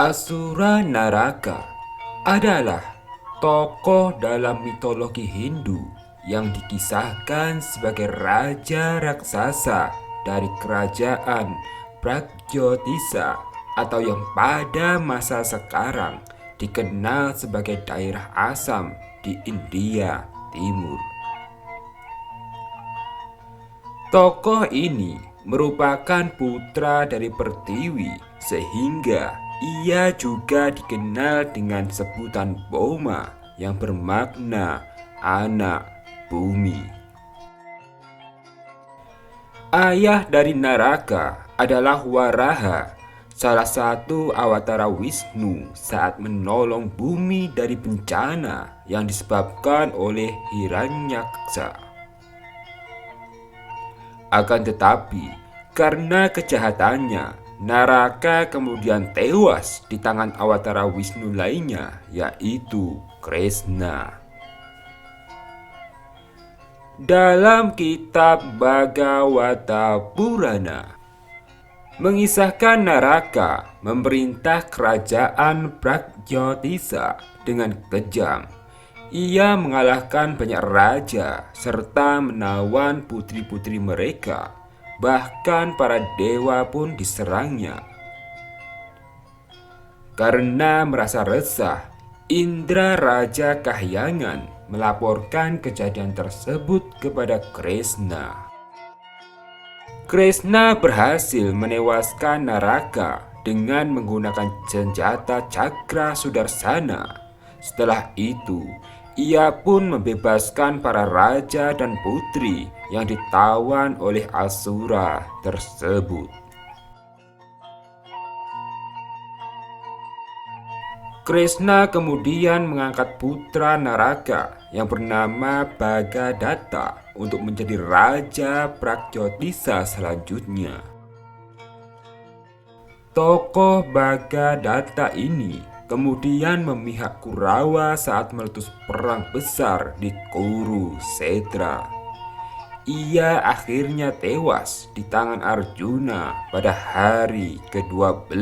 Asura Naraka adalah tokoh dalam mitologi Hindu yang dikisahkan sebagai raja raksasa dari kerajaan Pragjotisa atau yang pada masa sekarang dikenal sebagai daerah Assam di India Timur. Tokoh ini merupakan putra dari Pertiwi sehingga ia juga dikenal dengan sebutan Boma yang bermakna anak bumi. Ayah dari Naraka adalah Waraha, salah satu awatara Wisnu saat menolong bumi dari bencana yang disebabkan oleh Hiranyaksa. Akan tetapi, karena kejahatannya, Naraka kemudian tewas di tangan awatara Wisnu lainnya, yaitu Krishna. Dalam kitab Bhagavata Purana, mengisahkan Naraka memerintah kerajaan Pragjotisa dengan kejam. Ia mengalahkan banyak raja serta menawan putri-putri mereka. Bahkan para dewa pun diserangnya. Karena merasa resah, Indra Raja Kahyangan melaporkan kejadian tersebut kepada Krishna. Krishna berhasil menewaskan Naraka dengan menggunakan senjata Cakra Sudarsana. Setelah itu, ia pun membebaskan para raja dan putri yang ditawan oleh Asura tersebut. Krishna kemudian mengangkat putra Naraka yang bernama Bagadatta untuk menjadi raja Pragjotisa selanjutnya. Tokoh Bagadatta ini kemudian memihak Kurawa saat meletus perang besar di Kurusetra. Ia akhirnya tewas di tangan Arjuna pada hari ke-12.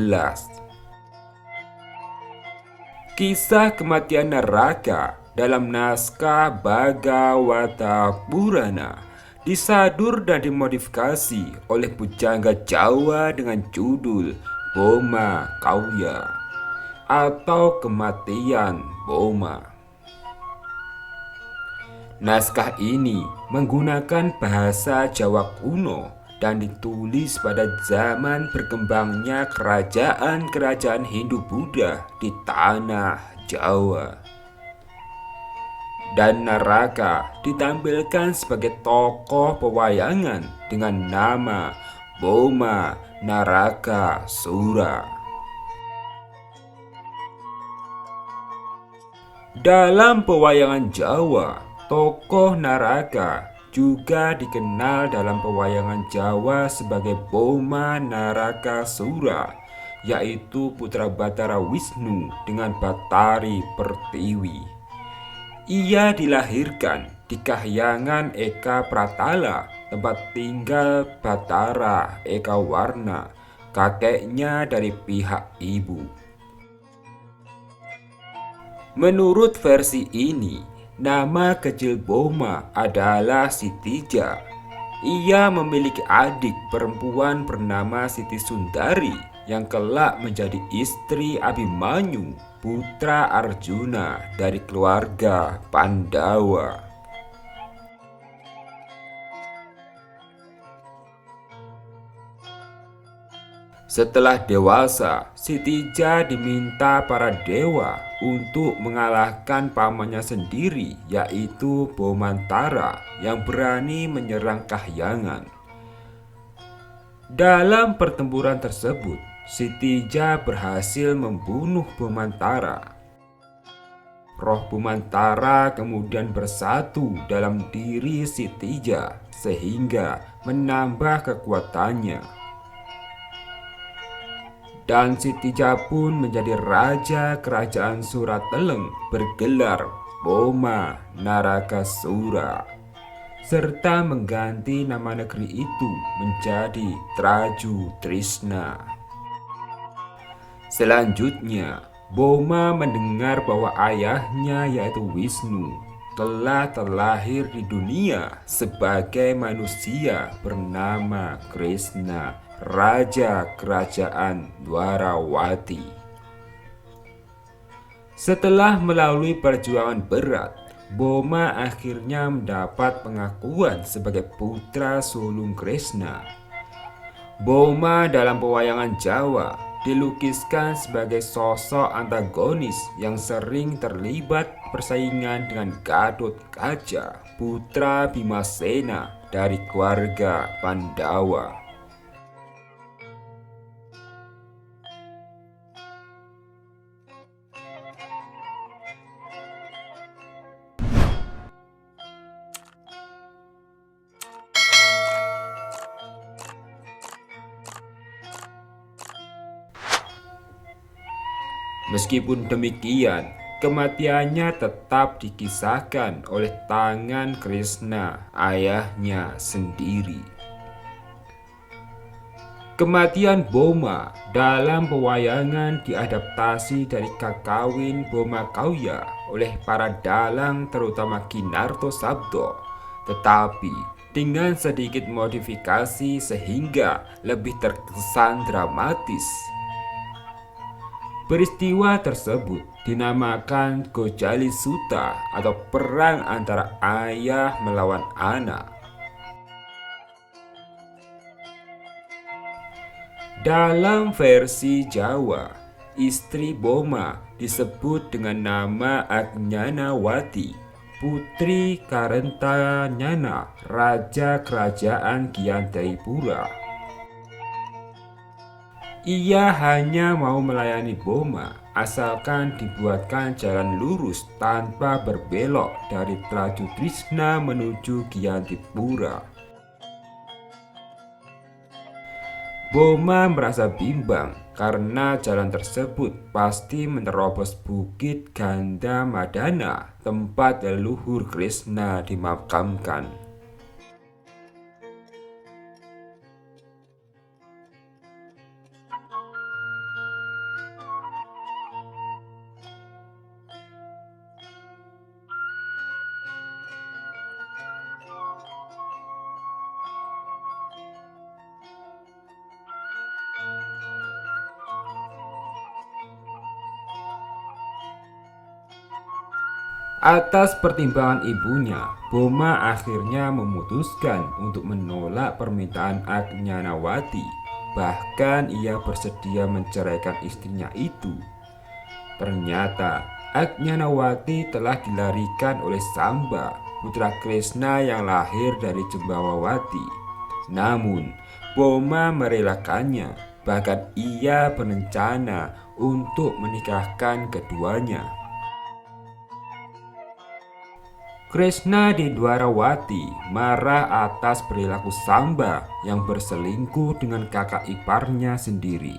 Kisah kematian Naraka dalam naskah Bhagavata Purana disadur dan dimodifikasi oleh pujangga Jawa dengan judul Boma Kauya atau kematian Boma. Naskah ini menggunakan bahasa Jawa kuno dan ditulis pada zaman berkembangnya kerajaan-kerajaan Hindu-Buddha di tanah Jawa. Dan Naraka ditampilkan sebagai tokoh pewayangan dengan nama Boma Naraka Sura. Dalam pewayangan Jawa, tokoh Naraka juga dikenal dalam pewayangan Jawa sebagai Boma Naraka Sura, yaitu putra Batara Wisnu dengan Batari Pertiwi. Ia dilahirkan di Kahyangan Eka Pratala, tempat tinggal Batara Eka Warna, kakeknya dari pihak ibu. Menurut versi ini, nama kecil Boma adalah Sitija. Ia memiliki adik perempuan bernama Siti Sundari yang kelak menjadi istri Abimanyu, putra Arjuna dari keluarga Pandawa. Setelah dewasa, Sitija diminta para dewa untuk mengalahkan pamannya sendiri, yaitu Bomantara yang berani menyerang Kahyangan. Dalam pertempuran tersebut, Sitija berhasil membunuh Bomantara. Roh Bomantara kemudian bersatu dalam diri Sitija sehingga menambah kekuatannya. Dan Sitija pun menjadi raja kerajaan Surateleng bergelar Boma Narakasura, serta mengganti nama negeri itu menjadi Traju Trisna. Selanjutnya, Boma mendengar bahwa ayahnya yaitu Wisnu telah terlahir di dunia sebagai manusia bernama Krishna, Raja Kerajaan Dwarawati. Setelah melalui perjuangan berat, Boma akhirnya mendapat pengakuan sebagai putra sulung Krishna. Boma dalam pewayangan Jawa dilukiskan sebagai sosok antagonis yang sering terlibat persaingan dengan Gatotkaca, putra Bimasena dari keluarga Pandawa. Meskipun demikian, kematiannya tetap dikisahkan oleh tangan Krishna, ayahnya sendiri. Kematian Boma dalam pewayangan diadaptasi dari Kakawin Boma Kauya oleh para dalang terutama Kinarto Sabdo, tetapi dengan sedikit modifikasi sehingga lebih terkesan dramatis. Peristiwa tersebut dinamakan Gojali Sutta atau perang antara ayah melawan anak. Dalam versi Jawa, istri Boma disebut dengan nama Ajnanawati, putri Karentanyana, raja kerajaan Gyantripura. Ia hanya mau melayani Boma asalkan dibuatkan jalan lurus tanpa berbelok dari Trajutrisna menuju Gyantripura. Boma merasa bimbang karena jalan tersebut pasti menerobos bukit Gandhamadana, tempat leluhur Krishna dimakamkan. Atas pertimbangan ibunya, Boma akhirnya memutuskan untuk menolak permintaan Ajnanawati. Bahkan ia bersedia menceraikan istrinya itu. Ternyata Ajnanawati telah dilarikan oleh Samba, putra Krishna yang lahir dari Jembawawati. Namun, Boma merelakannya. Bahkan ia berencana untuk menikahkan keduanya. Krishna di Dwarawati marah atas perilaku Samba yang berselingkuh dengan kakak iparnya sendiri.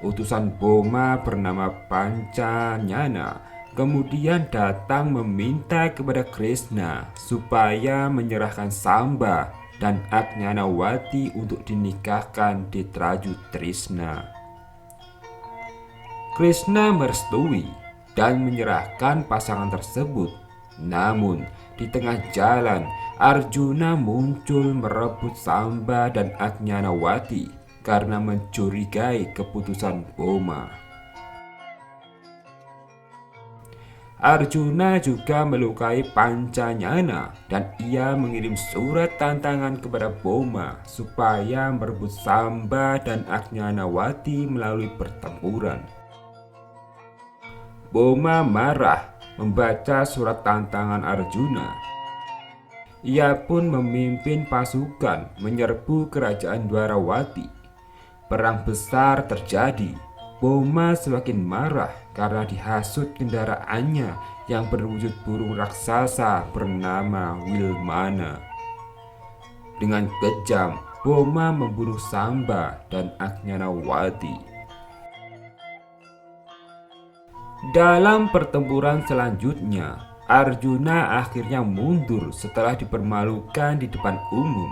Utusan Boma bernama Pancanyana kemudian datang meminta kepada Krishna supaya menyerahkan Samba dan Ajnanawati untuk dinikahkan di Trajutrisna. Krishna merestui dan menyerahkan pasangan tersebut. Namun, di tengah jalan, Arjuna muncul merebut Samba dan Ajnanawati karena mencurigai keputusan Boma. Arjuna juga melukai Pancanyana dan ia mengirim surat tantangan kepada Boma supaya merebut Samba dan Ajnanawati melalui pertempuran. Boma marah membaca surat tantangan Arjuna. Ia pun memimpin pasukan menyerbu kerajaan Dwarawati. Perang besar terjadi. Boma semakin marah karena dihasut kendaraannya yang berwujud burung raksasa bernama Wilmana. Dengan kejam, Boma membunuh Samba dan Ajnanawati. Dalam pertempuran selanjutnya, Arjuna akhirnya mundur setelah dipermalukan di depan umum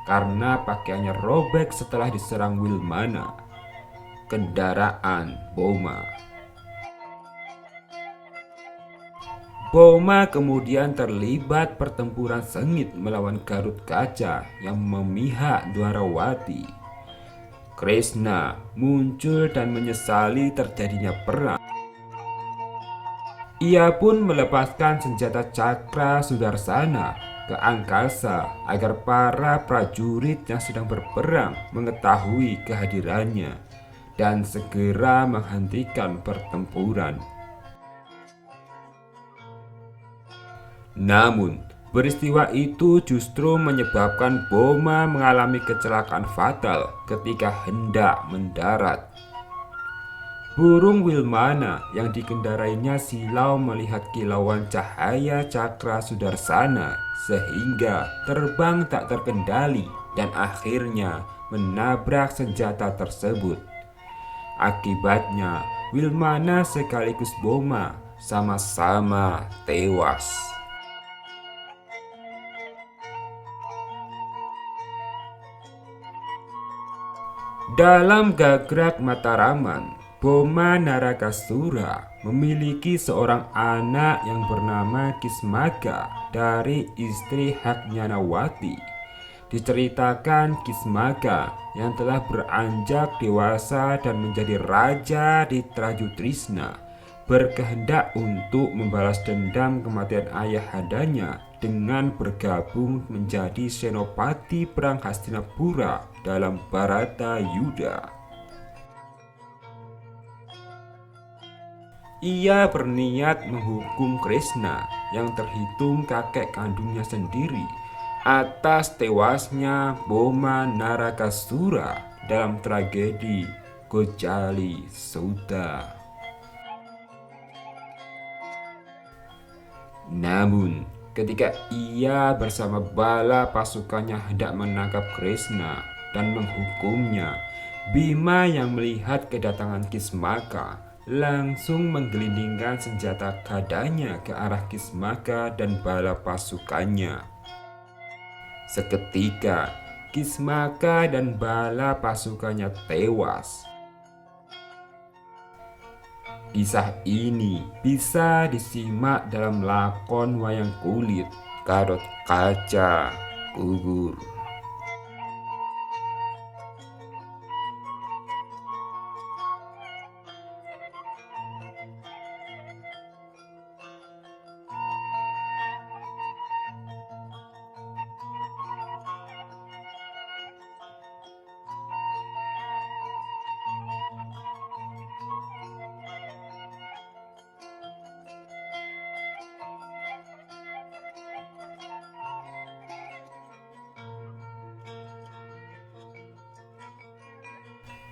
karena pakaiannya robek setelah diserang Wilmana. kendaraan Boma. Boma kemudian terlibat pertempuran sengit melawan Garut Kaca yang memihak Dwarawati. Kresna muncul dan menyesali terjadinya perang. Ia pun melepaskan senjata Cakra Sudarsana ke angkasa agar para prajurit yang sedang berperang mengetahui kehadirannya dan segera menghentikan pertempuran. Namun, peristiwa itu justru menyebabkan Boma mengalami kecelakaan fatal ketika hendak mendarat. Burung Wilmana yang dikendarainya silau melihat kilauan cahaya Cakra Sudarsana sehingga terbang tak terkendali dan akhirnya menabrak senjata tersebut. Akibatnya, Wilmana sekaligus Boma sama-sama tewas. Dalam Gagrak Mataraman, Boma Narakasura memiliki seorang anak yang bernama Kismaga dari istri Haknyanawati. Diceritakan Kismaga yang telah beranjak dewasa dan menjadi raja di Trajutrisna berkehendak untuk membalas dendam kematian ayahandanya dengan bergabung menjadi senopati perang Hastinapura dalam Bharatayuddha. Ia berniat menghukum Kresna yang terhitung kakek kandungnya sendiri atas tewasnya Boma Narakasura dalam tragedi Gojali Sudha. Namun, ketika ia bersama bala pasukannya hendak menangkap Kresna dan menghukumnya, Bima yang melihat kedatangan Kismaka langsung menggelindingkan senjata gadanya ke arah Kismaka dan bala pasukannya. Seketika, Kismaka dan bala pasukannya tewas. Kisah ini bisa disimak dalam lakon wayang kulit Garut Kaca Gugur.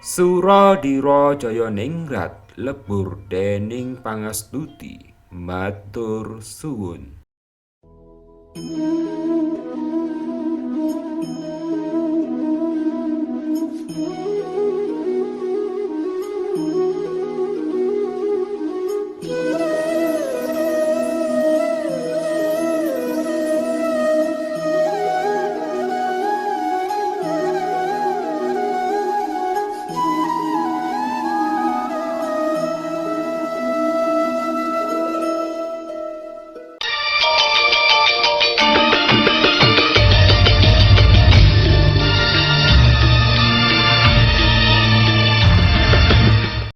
Suradira Jayaningrat lebur dening pangastuti matur suwun.